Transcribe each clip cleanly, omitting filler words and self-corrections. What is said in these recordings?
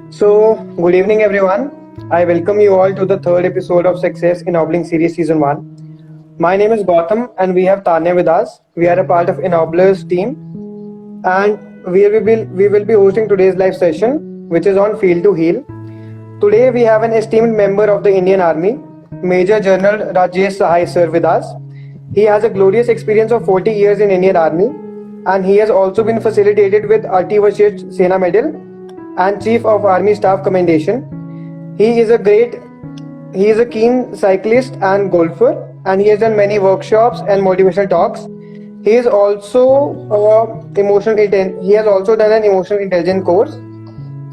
So, good evening, everyone. I welcome you all to the third episode of Success Ennobling Series Season 1. My name is Gautam, and we have Tanya with us. We are a part of Ennobler's team, and we will be hosting today's live session, which is on Field to Heal. Today, we have an esteemed member of the Indian Army, Major General Rajesh Sahai sir, with us. He has a glorious experience of 40 years in Indian Army, and he has also been facilitated with Artivashit Sena Medal and Chief of Army Staff Commendation. He is a great, he is a keen cyclist and golfer, and he has done many workshops and motivational talks. He is also he has also done an emotional intelligence course.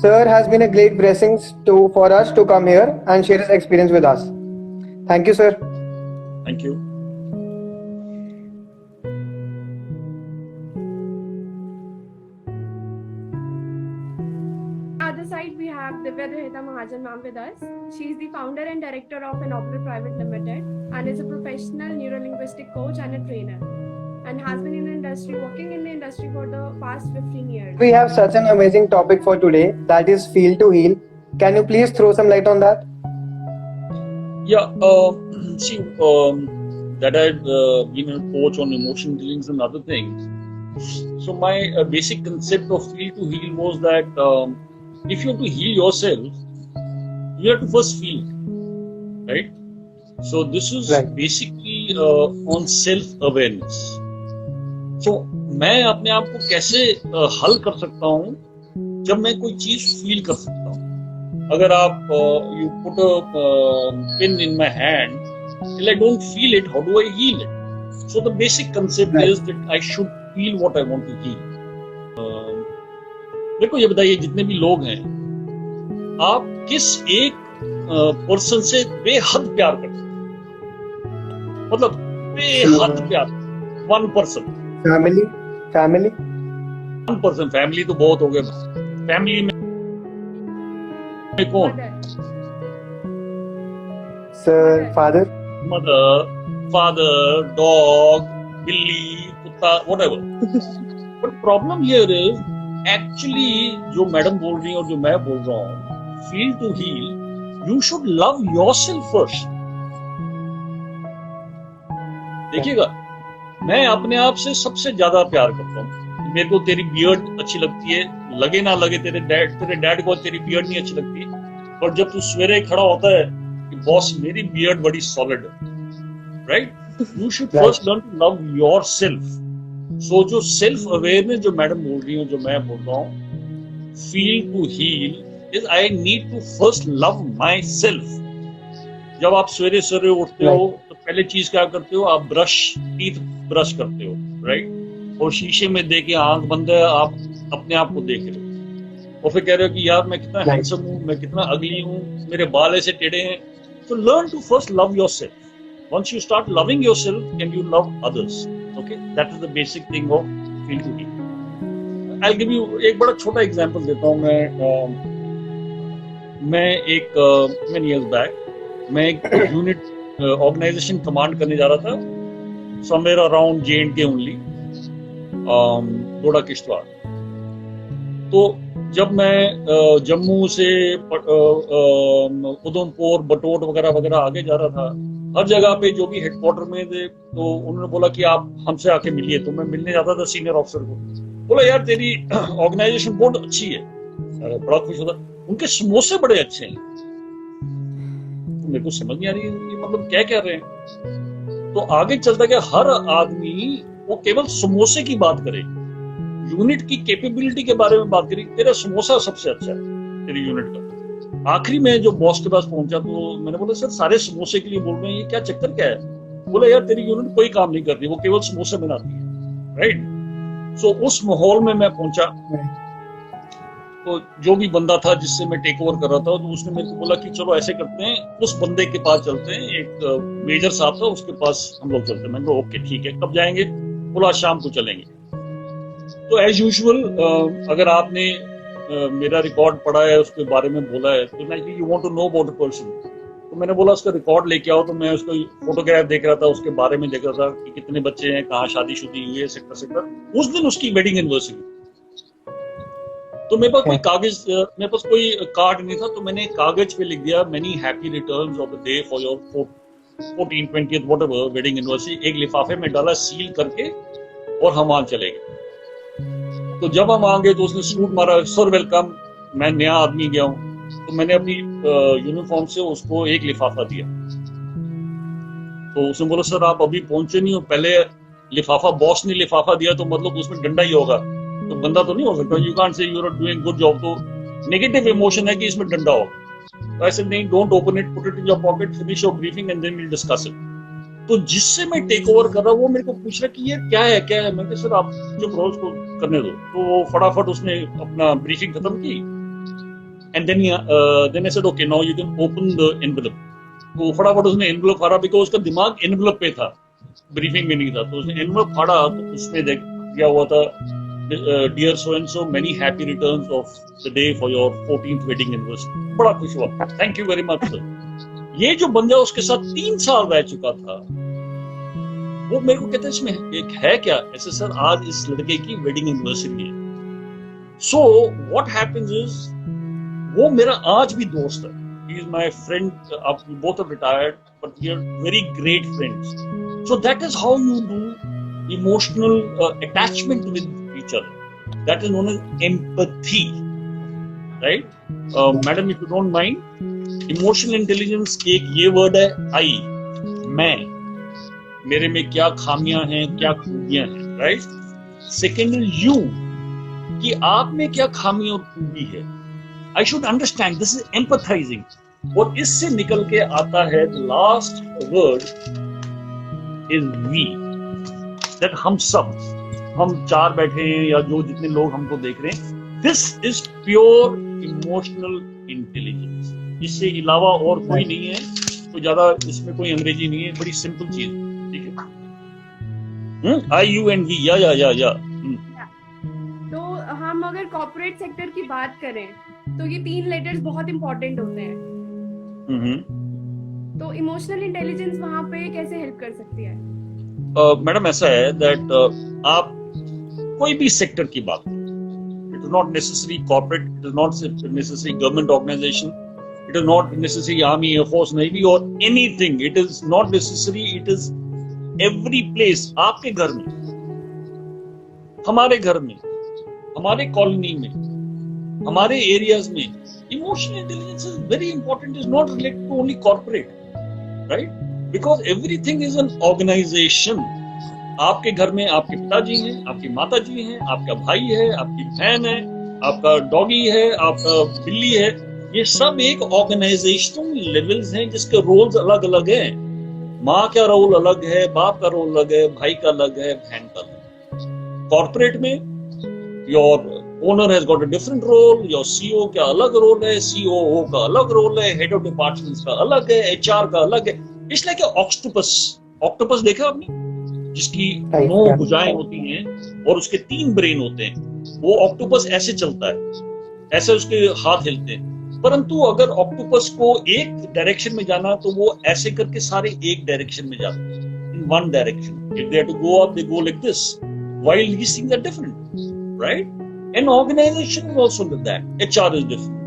Sir has been a great blessing for us to come here and share his experience with us. Thank you, sir. Thank you. Other side, we have Divya Duheta Mahajan ma'am with us. She is the founder and director of Ennobler Private Limited and is a professional neurolinguistic coach and a trainer, and has been in the industry, working in the industry for the past 15 years. We have such an amazing topic for today, that is Feel to Heal. Can you please throw some light on that? Yeah, that I've been a coach on emotion dealings and other things. So my basic concept of Feel to Heal was that if you have to heal yourself, you have to first feel, right? So this is Right. basically on self-awareness. So मैं अपने आप को कैसे हल कर सकता हूँ जब मैं कोई चीज फील कर सकता हूँ. अगर आप you put a pin in my hand, till I don't feel it, how do I heal it? So the basic concept Right. is that I should feel what I want to heal. मेरे को ये बताइए, जितने भी लोग हैं, आप किस एक पर्सन से बेहद प्यार करते हैं? मतलब बेहद प्यार. One person. Family? One person. Family तो बहुत हो गया. फैमिली में कौन? Mother. Sir, father? Mother, father, dog, बिल्ली, कुत्ता, whatever. But problem here is actually जो मैडम बोल रही है और जो मैं बोल रहा हूँ, feel to heal, you should love yourself first. देखिएगा, मैं अपने आप से सबसे ज्यादा प्यार करता हूँ. मेरे को तेरी बियर्ड अच्छी लगती है, लगे ना लगे तेरे डैड को तेरी बियर्ड नहीं अच्छी लगती, पर जब तू सवेरे खड़ा होता है कि बॉस मेरी बियर्ड बड़ी सॉलिड है, right? You should first learn to love yourself. So जो सेल्फ अवेयरनेस जो मैडम बोल रही है, जो मैं बोल रहा हूँ, feel to heal is I need to first love my self. जब आप सवेरे सवेरे उठते हो तो पहले चीज क्या करते हो? आप टीथ ब्रश करते हो, राइट? और शीशे में देख के आंख बंद है, आप अपने आप को देख रहे हो और फिर कह रहे हो कि यार मैं कितना हैंडसम हूँ, मैं कितना अगली हूँ, मेरे बाल ऐसे टेढ़े हैं. So learn to first love yourself. Once you start loving yourself, can you love others? Okay, that is the basic thing of feel to heal. I'll give you एक बड़ा छोटा example देता हूँ. मैं एक many years back मैं एक unit organisation command करने जा रहा था, somewhere around J&K only, Doda Kishtwar. तो जब मैं जम्मू से उधमपुर, बटोट वगैरह वगैरह आगे जा रहा था, हर जगह पे जो भी हेडक्वार्टर में थे, तो उन्होंने बोला कि आप हमसे आके मिलिए. तो मैं मिलने जाता था सीनियर ऑफिसर को. बोला यार तेरी ऑर्गेनाइजेशन बहुत अच्छी है. अरे बड़ा खुश होता. उनके समोसे बड़े अच्छे हैं. तो मेरे को समझ नहीं आ रही है मतलब क्या कह रहे हैं. तो आगे चलता गया, हर आदमी वो केवल समोसे की बात करे, यूनिट की कैपेबिलिटी के बारे में बात करी. तेरा समोसा सबसे अच्छा है तेरी यूनिट का. आखिरी में जो बॉस के पास पहुंचा तो मैंने बोला सर सारे समोसे के लिए बोल रहे हैं, ये क्या चक्कर क्या है? बोला यार तेरी यूनिट कोई काम नहीं करती, वो केवल समोसे बनाती है, राइट? सो उस माहौल में मैं पहुंचा. तो जो भी बंदा था जिससे मैं टेक ओवर कर रहा था, तो उसने मेरे को बोला कि चलो ऐसे करते हैं, उस बंदे के पास चलते हैं, एक मेजर साहब था, उसके पास हम लोग चलते हैं. मैंने कहा ओके ठीक है, कब जाएंगे? बोला शाम को चलेंगे. तो एज यूजुअल अगर आपने मेरा रिकॉर्ड पढ़ा है, उसके बारे में बोला है, तो like you want to know about a person, तो मैंने बोला उसका रिकॉर्ड लेके आओ. तो मैं उसका फोटोग्राफ देख रहा था, उसके बारे में देख रहा था कि कितने बच्चे हैं, कहाँ शादी शुदी हुई है, सेक्टर सेक्टर. उस दिन उसकी वेडिंग एनिवर्सरी. तो मेरे पास कोई कागज, मेरे पास कोई कार्ड नहीं था, तो मैंने कागज पे लिख दिया many happy returns of the day for your 14th 20th whatever wedding anniversary. एक लिफाफे में डाला, सील करके, और हम वहां चले गए। तो जब हम वहां गए तो उसने सलूट मारा, सर वेलकम। मैं नया आदमी गया हूँ, तो मैंने अपनी यूनिफॉर्म से उसको एक लिफाफा दिया। तो उसने बोला सर आप अभी पहुंचे नहीं हो, पहले लिफाफा, बॉस ने लिफाफा दिया तो मतलब उसमें डंडा ही होगा, तो बंदा तो नहीं हो सकता। You can't say you are doing good job. तो नेगेटिव इमोशन है कि इसमें डंडा होगा। तो ऐसे नहीं, don't open it, put it in your pocket, finish your briefing and then we will discuss it. तो जिससे मैं टेक ओवर कर रहा हूँ वो मेरे को पूछ रहा कि ये क्या है क्या है। मैं कहा सर आप चुप रहो, उसको करने दो। तो वो फटाफट उसने अपना ब्रीफिंग खत्म की, and then I said okay now you can open the envelope. तो फटाफट उसने एनवेलप फाड़ा, बिकॉज उसका दिमाग एनवेलप पे था, ब्रीफिंग में नहीं था। तो उसने एनवेलप फाड़ा, तो उसमें देख दिया हुआ था dear so and so, many happy returns of the day for your 14th wedding anniversary. बड़ा खुश हुआ, thank you very much sir. ये जो बंदा उसके साथ 3 साल रह चुका था, वो मेरे को कहता है इसमें एक है क्या ऐसे। सर आज इस लड़के की वेडिंग एनिवर्सरी है। सो व्हाट हैपेंस इज, वो मेरा आज भी दोस्त है, ही इज माय फ्रेंड। अब both are retired but we are very great friends. So that is how you do emotional attachment with each other, that is known as empathy, right. Madam if you don't mind, emotional intelligence एक ये word है, आई, मैं, मेरे में क्या खामियां हैं, क्या खूबियां हैं, राइट। सेकेंड इज यू, कि आप में क्या खामी और खूबी है। I should understand, this is empathising. और इससे निकल के आता है last word is we, that हम सब, हम 4 बैठे हैं या जो जितने लोग हमको देख रहे हैं, this is pure emotional intelligence. इससे अलावा और कोई नहीं है, कोई ज्यादा इसमें कोई अंग्रेजी नहीं है, बड़ी सिंपल चीज, ठीक है। आई यू एंड वी, या। तो हम अगर कॉर्पोरेट सेक्टर की बात करें तो ये 3 लेटर्स बहुत इंपॉर्टेंट होते हैं। तो इमोशनल इंटेलिजेंस वहां पे कैसे हेल्प कर सकती है? मैडम ऐसा है दैट आप कोई भी सेक्टर की बात, it is not necessary corporate, it is not necessary government organisation, it is not necessary army, air force, navy or anything, it is not necessary, it is every place। आपके घर में, हमारे घर में, हमारे कॉलोनी में, हमारे एरियाज में, emotional intelligence is very important, is not related to only corporate, right, because everything is an organisation. आपके घर में आपके पिताजी हैं, आपकी माताजी हैं, आपका भाई है, आपकी बहन है, आपका डॉगी है, आपका बिल्ली है, ये सब एक ऑर्गेनाइजेशनल लेवल्स हैं जिसके रोल्स अलग अलग हैं। माँ का रोल अलग है, बाप का रोल अलग है, भाई का अलग है, बहन का अलग है। कॉर्पोरेट में your owner has got a different role, your CEO का अलग रोल है, सीओओ का अलग रोल है, हेड ऑफ डिपार्टमेंट्स का अलग है, एचआर का अलग है। इसलिए कि ऑक्टोपस देखा आपने, जिसकी 9 भुजाएं होती हैं और उसके 3 ब्रेन होते हैं। वो ऑक्टोपस ऐसे चलता है, ऐसे उसके हाथ हिलते हैं। परंतु अगर ऑक्टोपस को एक डायरेक्शन में जाना तो वो ऐसे करके सारे एक डायरेक्शन में जाते हैं, in one direction. If they have to go up, they go like this, while these things are different, right? An organization is also like that. HR is different,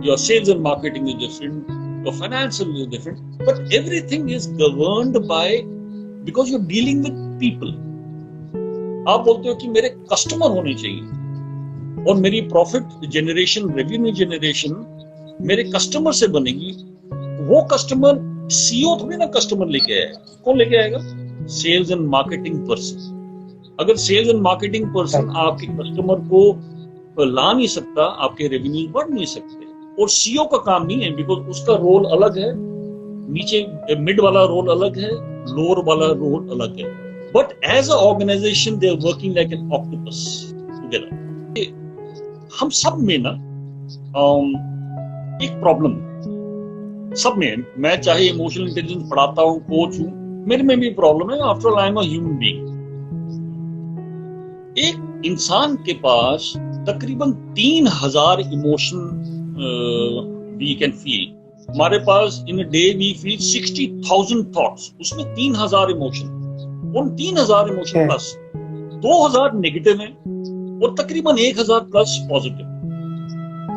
your sales and marketing is different, your financial is different, but everything is governed by, because you're dealing with people. आप बोलते हो कि मेरे customer होने चाहिए और मेरी profit generation, revenue generation मेरे कस्टमर से बनेगी। वो कस्टमर, सीईओ थोड़ी ना कस्टमर लेके आएगा, कौन लेके आएगा? Sales and marketing person. अगर सेल्स एंड मार्केटिंग पर्सन आपके कस्टमर को ला नहीं सकता, आपके रेवेन्यू बढ़ नहीं सकते। और सीईओ का काम नहीं है, बिकॉज उसका रोल अलग है, नीचे मिड वाला रोल अलग है, लोअर वाला रोल अलग है। But as a organisation they are working like an octopus together. हम सब में ना एक प्रॉब्लम सब में, मैं चाहे इमोशनल इंटेलिजेंस पढ़ाता हूं, कोच हूं, मेरे में भी प्रॉब्लम है। After all I am a human being. एक इंसान के पास तकरीबन 3000 इमोशन वी कैन फील। हमारे पास in a day we feel 60,000 thoughts, उसमें 3000 इमोशन। उन 3000 इमोशन प्लस 2000 नेगेटिव है, और तकरीबन 1000 प्लस पॉजिटिव।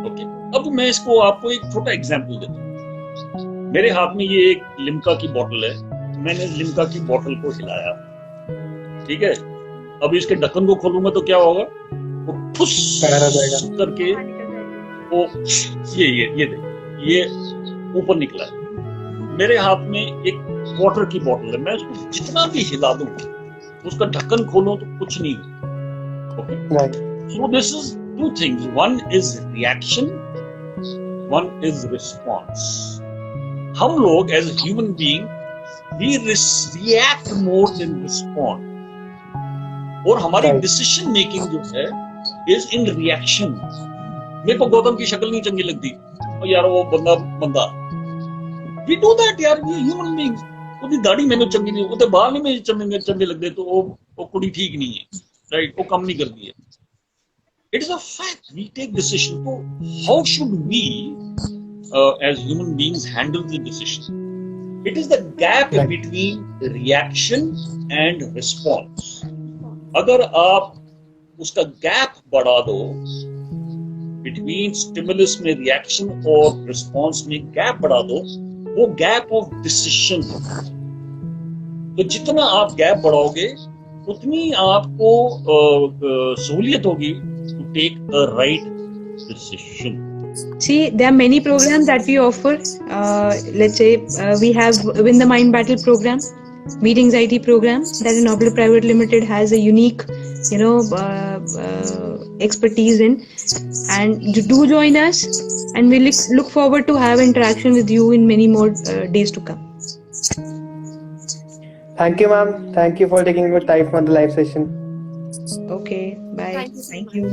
ओके, अब मैं इसको आपको एक छोटा एग्जांपल देता हूँ। मेरे हाथ में ये एक लिम्का की बोतल है, मैंने लिम्का की बोतल को हिलाया, ठीक है। अब इसके ढक्कन को खोलूंगा तो क्या होगा, वो फुस करके वो ये देखिए ये ऊपर निकला है। मेरे हाथ में एक वाटर की बोतल है, मैं उसको जितना भी हिला दूं, उसका ढक्कन खोलूं तो कुछ नहीं होगा। Okay, so this is two things, one is reaction, one is response. हम लोग as human being we react more than respond, और हमारी डिसीजन मेकिंग जो है इज इन रिएक्शन। मेरे को गौतम की शक्ल नहीं चंगी लगती, और यार वो बंदा we do that यार, we human beings। ਉਹਦੀ दाढ़ी ਮੈਨੂੰ ਚੰਗੀ नहीं, ਉਹਦੇ बाल नहीं ਮੈਨੂੰ ਚੰਗੇ लगते, तो वो कुड़ी ठीक नहीं है, राइट, वो काम नहीं करती है। It is a fact, we take decision। तो how should we as human beings handle the decision? It is the gap between reaction and response। अगर आप उसका गैप बढ़ा दो, बिटवीन स्टिमुलस में रिएक्शन और रिस्पॉन्स में गैप बढ़ा दो, वो गैप ऑफ डिसीजन। तो जितना आप गैप बढ़ाओगे उतनी आपको सहूलियत होगी to take the right decision. See, there are many programs that we offer. Let's say we have Win the Mind Battle program, Meet Anxiety program that Ennobler Private Limited has a unique, expertise in, and you do join us, and we look forward to have interaction with you in many more days to come. Thank you, ma'am. Thank you for taking your time for the live session. Okay, bye. Thank you so Thank you.